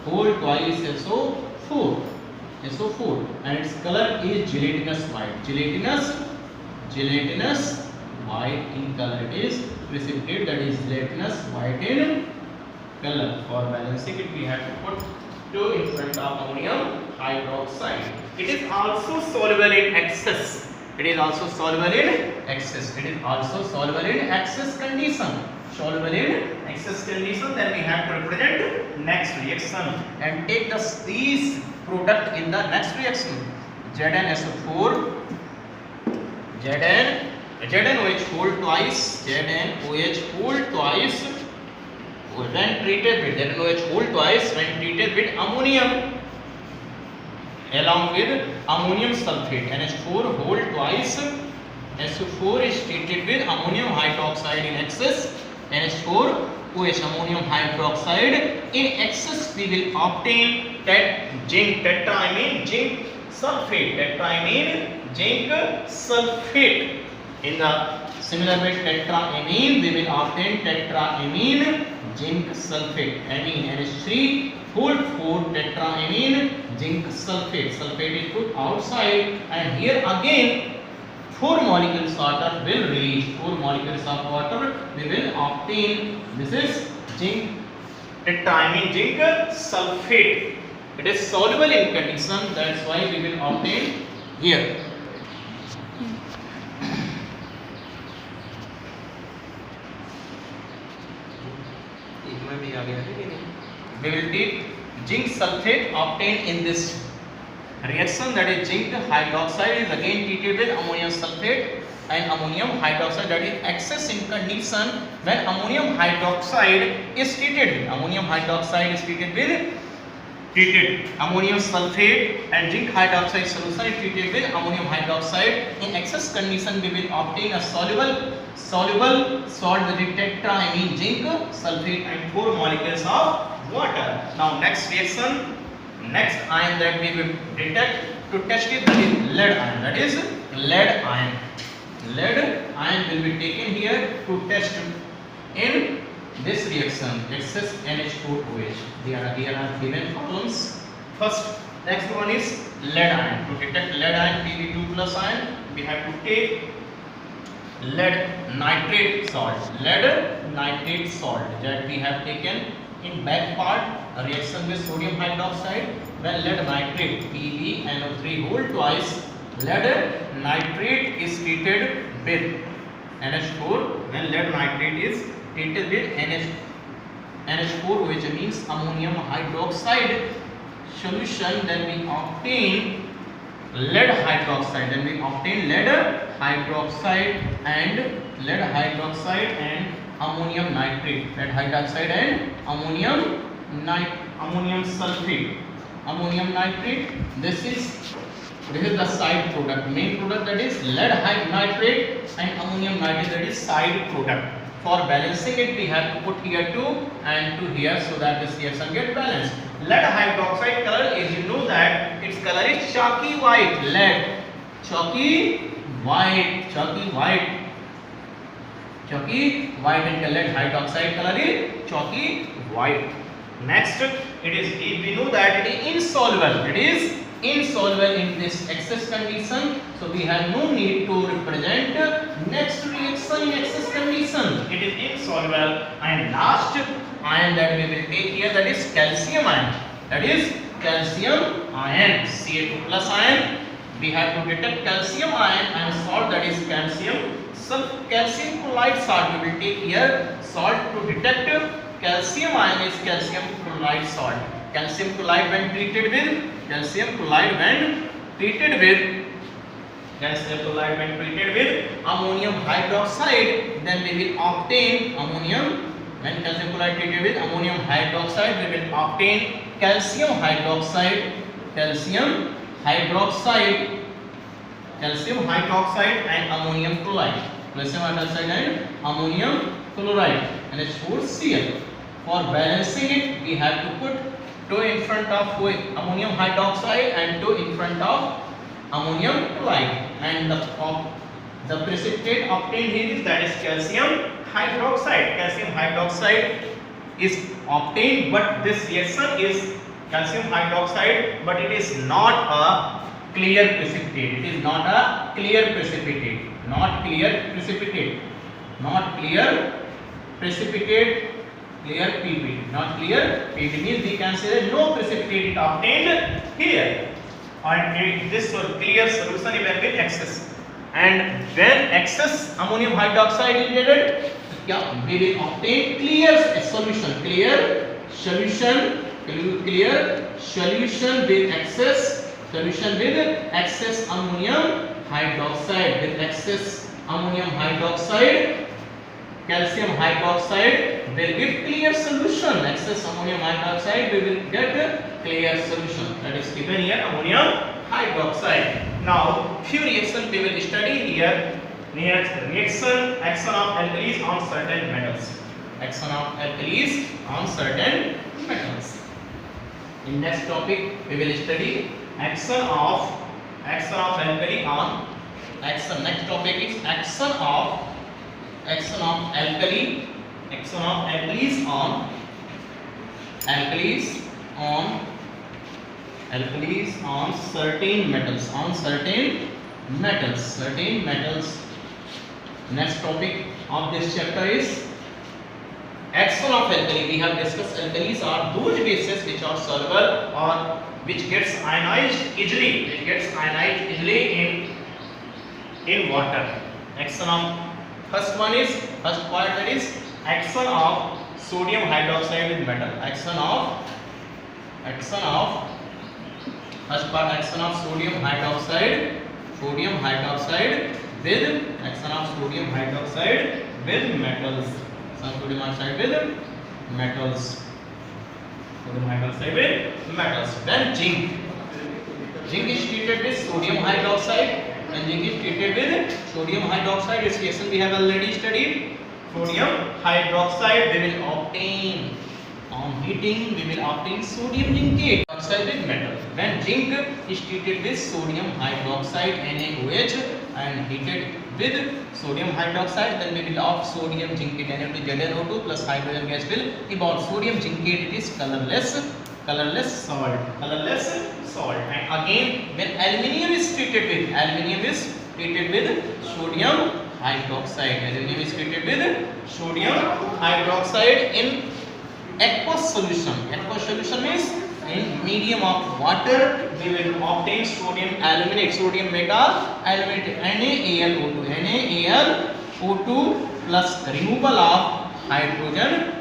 whole twice SO4, and its color is gelatinous white. Gelatinous white in color. It is precipitate, that is gelatinous white in color. For balancing it we have to put 2 in front of ammonium hydroxide. It is also soluble in excess. It is also soluble in excess condition. Then we have to represent next reaction and take these product in the next reaction. ZnSO4, ZnOH whole twice, when treated with ZnOH whole twice, when treated with ammonium along with ammonium sulfate, NH4 whole twice, SO4 is treated with ammonium hydroxide in excess, NH4OH, ammonium hydroxide in excess, we will obtain zinc sulfate. In the similar way, tetraamine, we will obtain tetraamine zinc sulfate, amine, NH3 whole 4 tetraamine zinc sulfate. Sulfate is put outside, and here again 4 molecules of water will release. 4 molecules of water we will obtain. This is tetraamine zinc sulfate. It is soluble in condition, that's why we will obtain here. We will take zinc sulfate obtained in this reaction, that is zinc hydroxide is again treated with ammonium sulfate and ammonium hydroxide, that is excess in condition when ammonium hydroxide is treated with ammonium sulfate, and zinc hydroxide solution is treated with ammonium hydroxide. In excess condition we will obtain a soluble salt, that is tetraamine zinc sulfate, and 4 molecules of water. Now next reaction, next ion that we will detect to test it, that is lead ion. Lead ion will be taken here to test in this reaction, excess NH4OH. Here are given columns. First, next one is lead ion. To detect lead ion, Pb2 plus ion, we have to take lead nitrate salt that we have taken in back part, a reaction with sodium hydroxide. When lead nitrate PbNO3 whole twice, lead nitrate is treated with NH4. When lead nitrate is treated with NH4, which means ammonium hydroxide solution, then we obtain lead hydroxide. And ammonium nitrate, lead hydroxide and ammonium sulfate, ammonium nitrate. This is the side product. Main product, that is lead nitrate, and ammonium nitrate, that is side product. For balancing it, we have to put here 2 and 2 here, so that this reaction get balanced. Lead hydroxide color, as you know that its color is chalky white. Lead, chalky white, chalky white, chalky white, and lead hydroxide color is chalky white. Next, it is, we know that it is insoluble. It is insoluble in this excess condition, so we have no need to represent next reaction in excess condition. It is insoluble. And last ion that we will take here, that is calcium ion. That is calcium ion, Ca2 plus ion. We have to detect calcium ion and salt, that is calcium. Some calcium chloride salt we will take here, salt to detect calcium ion is calcium chloride salt. Calcium chloride when treated with ammonium hydroxide, then we will obtain ammonium. When calcium chloride treated with ammonium hydroxide, we will obtain calcium hydroxide and ammonium chloride. Calcium hydroxide and ammonium chloride, and it's Cl. For balancing it, we have to put 2 in front of ammonium hydroxide and 2 in front of ammonium chloride, and the precipitate obtained here is, that is calcium hydroxide. Calcium hydroxide is obtained, but this reaction is calcium hydroxide, but it is not a clear precipitate. It is not a clear precipitate. Not clear precipitate. Not clear precipitate. Clear PP. Not clear PP means we can say that no precipitate is obtained here. And this clear solution even with excess. And when excess ammonium hydroxide is added, we will obtain clear solution. Clear solution with excess ammonium hydroxide. With excess ammonium hydroxide, calcium hydroxide will give clear solution. Excess ammonium hydroxide, we will get a clear solution. That is given here, ammonium hydroxide. Now, few reactions we will study here. Next reaction, action of alkalis on certain metals. Action of alkalis on certain metals. In next topic, we will study action of alkali on action. Next topic is action of alkalis on certain metals. Next topic of this chapter is action of alkali. We have discussed alkalis are those bases which are soluble or which gets ionized easily, in water. Action of first part, that is action of sodium hydroxide with metal. Action of first part, action of sodium hydroxide with metals. Sodium hydroxide with metals. Then zinc is treated with sodium hydroxide. And zinc is treated with sodium hydroxide. This reaction we have already studied. Sodium hydroxide, we will obtain on heating, we will obtain sodium zincate oxide with metal. When zinc is treated with sodium hydroxide NaOH and heated with sodium hydroxide, then we will obtain sodium zincate NaO2 plus hydrogen gas will evolve. Sodium zincate, it is colorless salt. And again, when aluminium is treated with sodium hydroxide. Aluminium is treated with sodium hydroxide in aqueous solution. Aqueous solution means in medium of water, we will obtain sodium aluminate, sodium metal aluminate, NaAlO2 plus removal of hydrogen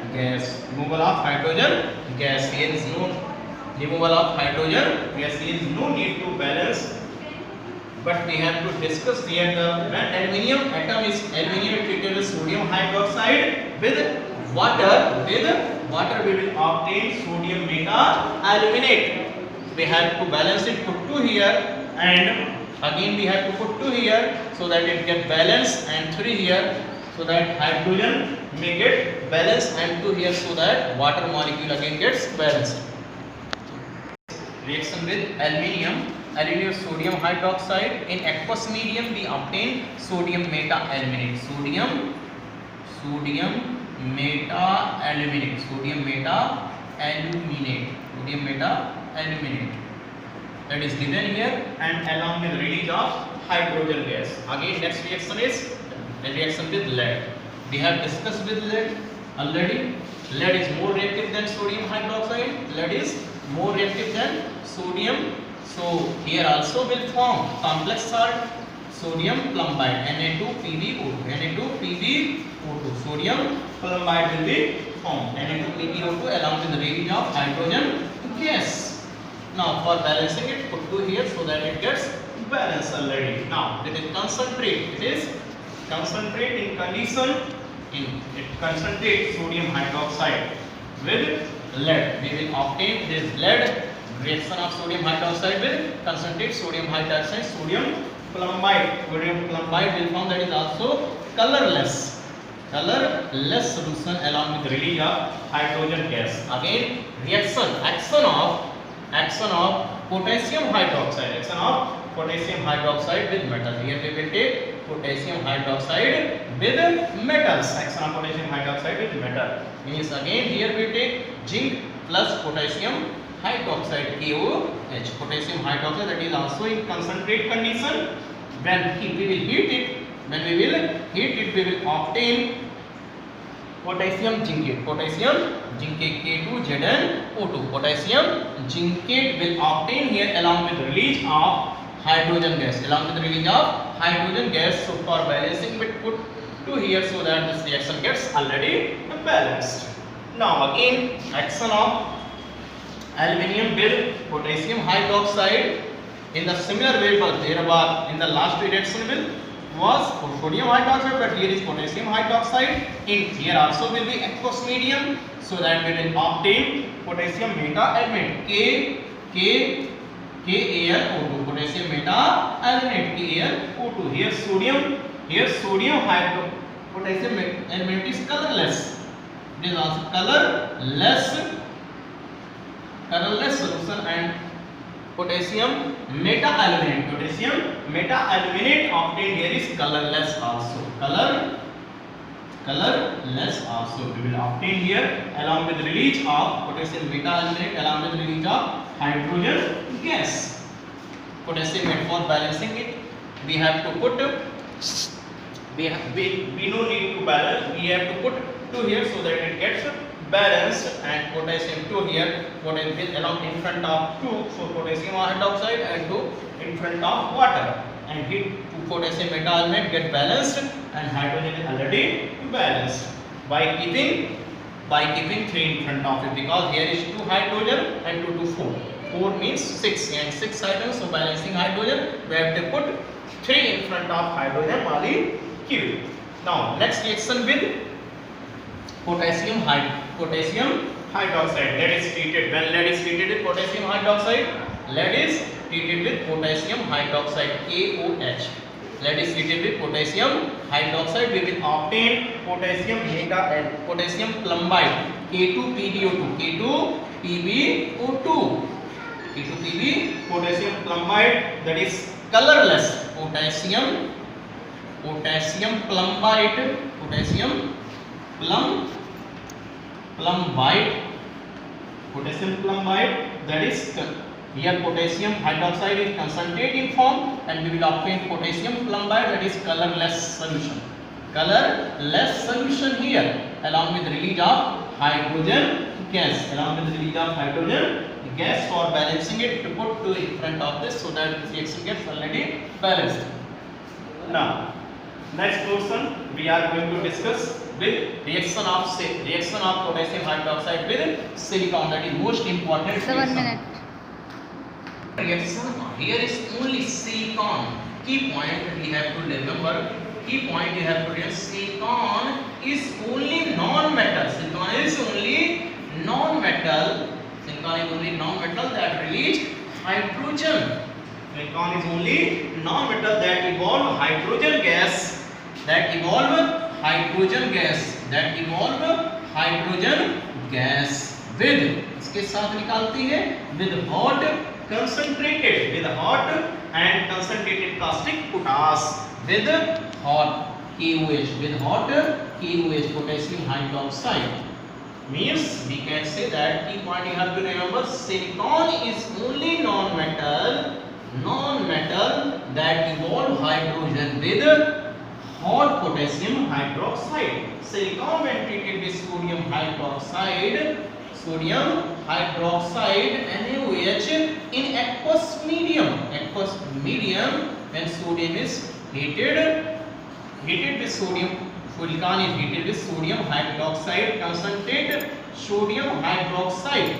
gas. Here is no removal of hydrogen gas. Here is no need to balance, but we have to discuss here the when aluminium atom is treated with sodium hydroxide with water, we will obtain sodium metal aluminate. We have to balance it, put 2 here, and again we have to put 2 here so that it get balanced, and 3 here so that hydrogen may get balanced, and 2 here so that water molecule again gets balanced. Reaction with aluminium, aluminium sodium hydroxide. In aqueous medium we obtain sodium meta-aluminate. Sodium meta-aluminate. Sodium meta-aluminate. That is given here, and along with release of hydrogen gas. Again, next reaction is the reaction with lead. We have discussed with lead already. Lead is more reactive than sodium hydroxide. Lead is more reactive than sodium. So here also will form complex salt, sodium plumbide, Na2PbO2. Na2PbO2. Sodium plumbide will be formed. Na2PbO2 along with the release of hydrogen gas. Now for balancing it, put 2 here so that it gets balanced already. Now it is concentrate. It is concentrate in condition. It concentrate sodium hydroxide with lead. We will obtain this lead. Reaction of sodium hydroxide will concentrate sodium hydroxide, sodium plumbide. Sodium plumbide will form, that is also colorless solution along with release of hydrogen gas. Again, action of potassium hydroxide. Action of potassium hydroxide with metal. Here we will take potassium hydroxide with metals. Action of potassium hydroxide with metal means again here we take zinc plus potassium hydroxide, KOH. Potassium hydroxide, that is also in concentrate condition. When we will heat it, we will obtain potassium zincate. K2Zn O2. Potassium zincate will obtain here along with release of hydrogen gas. So for balancing, we put 2 here so that this reaction gets already balanced. Now again, action of aluminium with potassium hydroxide in the similar way, but there was in the last reaction will was sodium hydroxide, but here is potassium hydroxide. In here also will be aqueous medium, so that we will obtain potassium meta-aluminate, KAlO2. Potassium meta-aluminate, KAlO2. Here sodium potassium aluminate is colorless. It is also colorless solution, and potassium meta-aluminate obtained here is colorless also. We will obtain here along with release of potassium meta-aluminate along with release of hydrogen gas. Potassium for balancing it, we have to put we no need to balance. We have to put 2 here so that it gets balanced, and potassium 2 here, potassium along in front of 2, so potassium hydroxide, and 2 in front of water, and heat to potassium meta-aluminate get balanced, and hydrogen is already balanced by keeping 3 in front of it, because here is 2 hydrogen and 2 to 4. 4 means 6 and 6 hydrogen, so balancing hydrogen we have to put 3 in front of hydrogen molecule. Now next reaction with potassium hydroxide. Lead is treated. When lead is treated with potassium hydroxide, lead is treated with potassium hydroxide, KOH. Lead is treated with potassium hydroxide. We will obtain potassium plumbide, K2PbO2. Potassium plumbide, that is colorless. Potassium plumbide that is here potassium hydroxide is concentrate in form, and we will obtain potassium plumbide, that is colorless solution here along with release of hydrogen gas. For balancing it, to put 2 in front of this so that this reaction gets already balanced. Now next portion we are going to discuss with reaction of potassium hydroxide with silicon. That is most important. 1 minute. Reaction here is only silicon. Key point we have to remember. Silicon is only non-metal. Silicon is only non-metal that release hydrogen. Silicon is only non-metal that evolve hydrogen gas. hydrogen gas, that evolve hydrogen gas with, इसके साथ निकालती है with hot and concentrated caustic potash, with hot KOH, with hot KOH, potassium hydroxide. Means we can say that key point you have to remember, silicon is only non-metal that evolve hydrogen with hot potassium hydroxide. Silicon when treated with sodium hydroxide NaOH in aqueous medium when sodium is heated with sodium, silicon is heated with sodium hydroxide, concentrate sodium hydroxide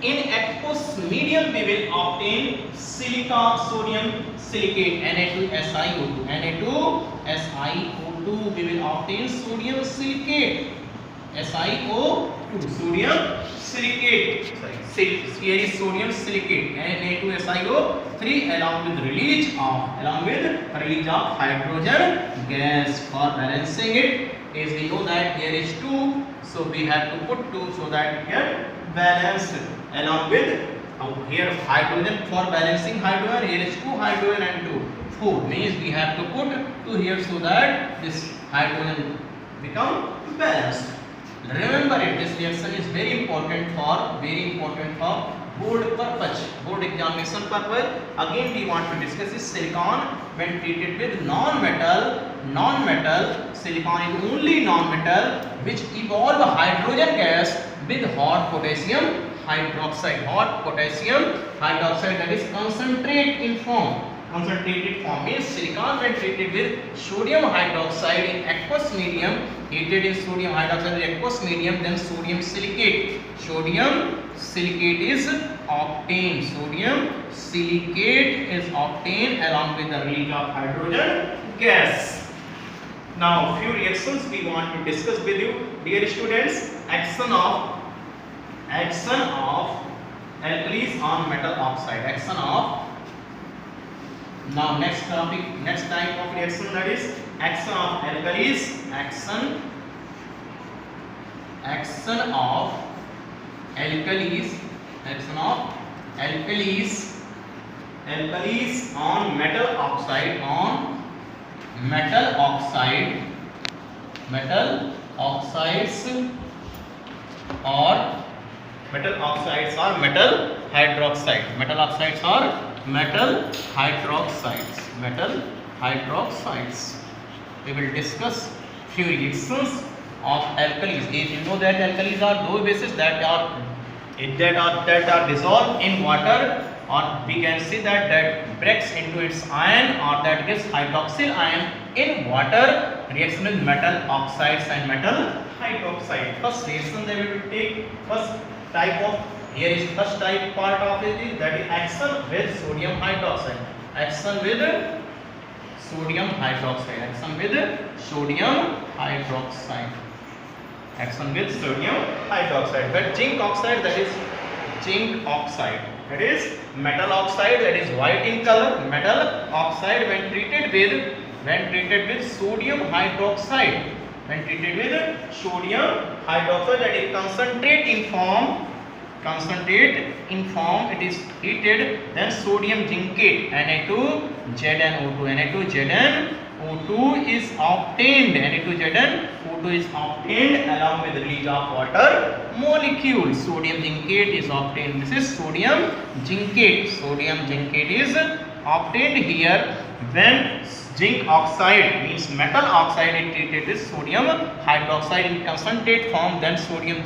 in aqueous medium, we will obtain sodium silicate, Na2SiO2, we will obtain sodium silicate, here is sodium silicate, Na2SiO3 along with release of hydrogen gas. For balancing it, as we know that here is 2, so we have to put 2 so that we get balanced. Along with here hydrogen, for balancing hydrogen, here is 2 hydrogen and 2, 4, means we have to put 2 here so that this hydrogen become balanced. Remember it, this reaction is very important for board examination purpose. Again we want to discuss is silicon when treated with non-metal, silicon is only non-metal which evolve hydrogen gas with hot potassium hydroxide, that is concentrated form, means silicon when treated with sodium hydroxide in aqueous medium, heated in sodium hydroxide in aqueous medium, then sodium silicate is obtained, along with the release of hydrogen gas. Now few reactions we want to discuss with you, dear students. Action of alkalis on metal oxide, now next type of reaction, that is action of alkalis on metal oxides or metal hydroxide, we will discuss few reactions of alkalis. If you know that alkalis are those bases that are dissolved in water, or we can see that breaks into its ion, or that gives hydroxyl ion in water. Reaction with metal oxides and metal hydroxide. First reaction they will take, first type of, here is first type part of it is, that is action with sodium hydroxide, but zinc oxide, that is metal oxide, that is white in color. Metal oxide when treated with sodium hydroxide, that is concentrate in form, it is treated, then sodium zincate, Na2ZnO2 is obtained, along with release of water molecule. Sodium zincate is obtained. This is sodium zincate. Sodium zincate is obtained here when zinc oxide, means metal oxide, is treated with sodium hydroxide in concentrate form, then sodium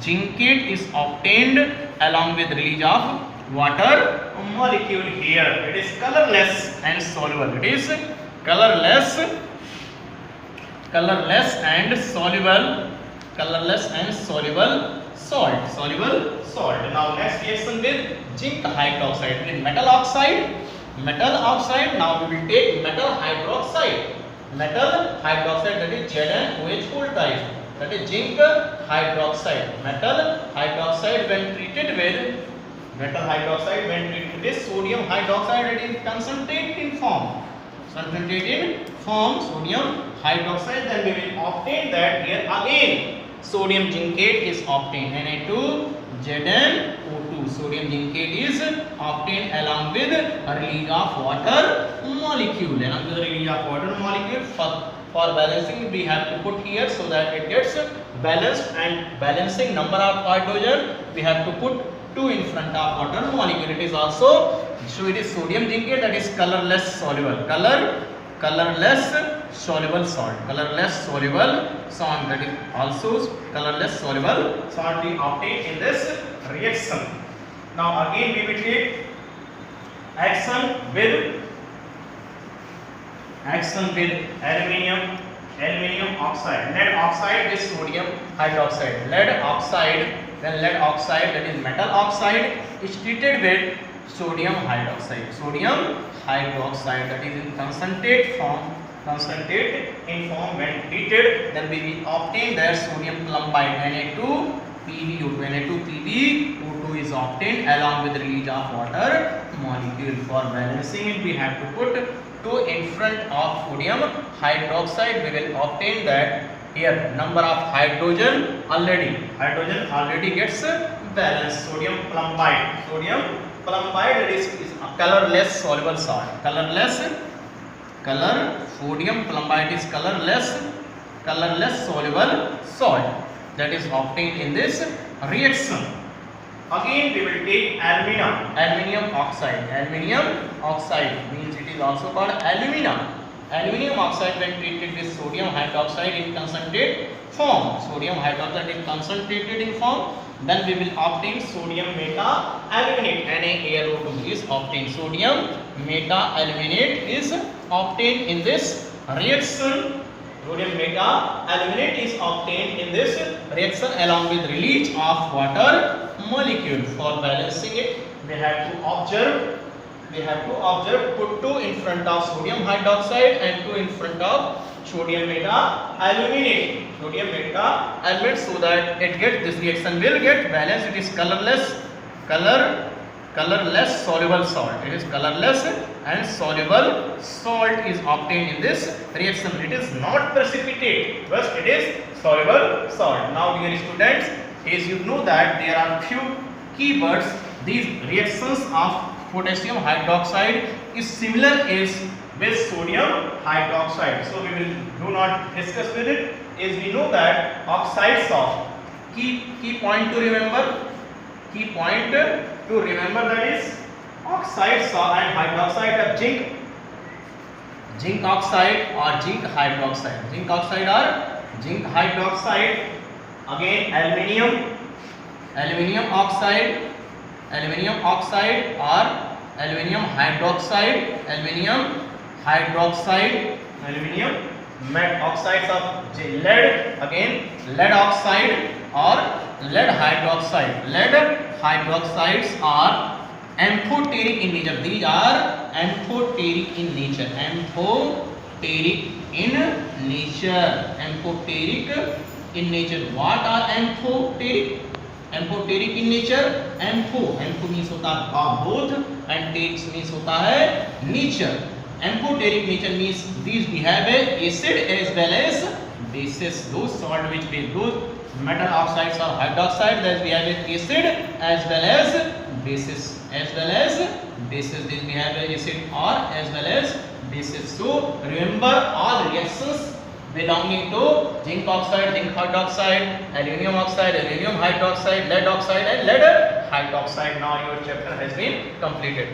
zincate is obtained along with release of water molecule. Here it is colorless and soluble, salt. Now next reaction with zinc hydroxide, with metal oxide. Now we will take metal hydroxide, that is ZnOH full type, that is zinc hydroxide. Metal hydroxide when treated metal hydroxide when treated with sodium hydroxide, it is concentrate in form. Concentrate in form sodium hydroxide, then we will obtain that here again sodium zincate is obtained, Na2Zn O2. Sodium zincate is obtained along with release of water molecule. Along with release of water molecule, for balancing we have to put here so that it gets balanced, and balancing number of hydrogen we have to put 2 in front of water molecule. It is also, so it is sodium zincate, that is colorless soluble, colorless soluble salt, colorless soluble salt, that is also colorless soluble salt we obtain in this reaction. Now again we will take action with aluminium oxide, lead oxide with sodium hydroxide, lead oxide, then lead oxide, that is metal oxide, is treated with sodium hydroxide, that is in concentrate in form when treated, then we will obtain their sodium plumbide, Na2PbO2 is obtained along with release of water molecule. For balancing it we have to put 2 in front of sodium hydroxide. We will obtain that here number of hydrogen already gets balanced. Sodium plumbide, that is a colorless soluble salt, sodium plumbide is colorless soluble salt, that is obtained in this reaction. Again we will take aluminium oxide means it is also called aluminum oxide when treated with sodium hydroxide in concentrate form, then we will obtain sodium meta-aluminate, NaAlO2 is obtained, sodium meta-aluminate is obtained in this reaction. Sodium meta-aluminate is obtained in this reaction along with release of water molecule. For balancing it we have to observe, put 2 in front of sodium hydroxide and 2 in front of sodium meta-aluminate, so that it gets, this reaction will get balanced. It is colorless soluble salt, it is colorless and soluble salt is obtained in this reaction. It is not precipitate, but it is soluble salt. Now dear students, as you know that there are few keywords, these reactions of potassium hydroxide is similar as with sodium hydroxide, so we will do not discuss with it, as we know that oxides of key point to remember, that is oxides of and hydroxide of zinc oxide or zinc hydroxide, again aluminium oxide or aluminium hydroxide, oxides of lead, again lead oxide or lead hydroxide. Lead hydroxides are amphoteric in nature. These are amphoteric in nature. What are amphoteric? Amphoteric in nature. Ampho means होता है both and teric means होता है nature. Amphoteric nature means these behave acid as well as bases. Those salt which be those metal oxides or hydroxide, that we have acid as well as bases. These behave acid or as well as bases. So remember all reactions belonging to zinc oxide, zinc hydroxide, aluminium oxide, aluminium hydroxide, lead oxide and lead hydroxide. Now your chapter has been completed.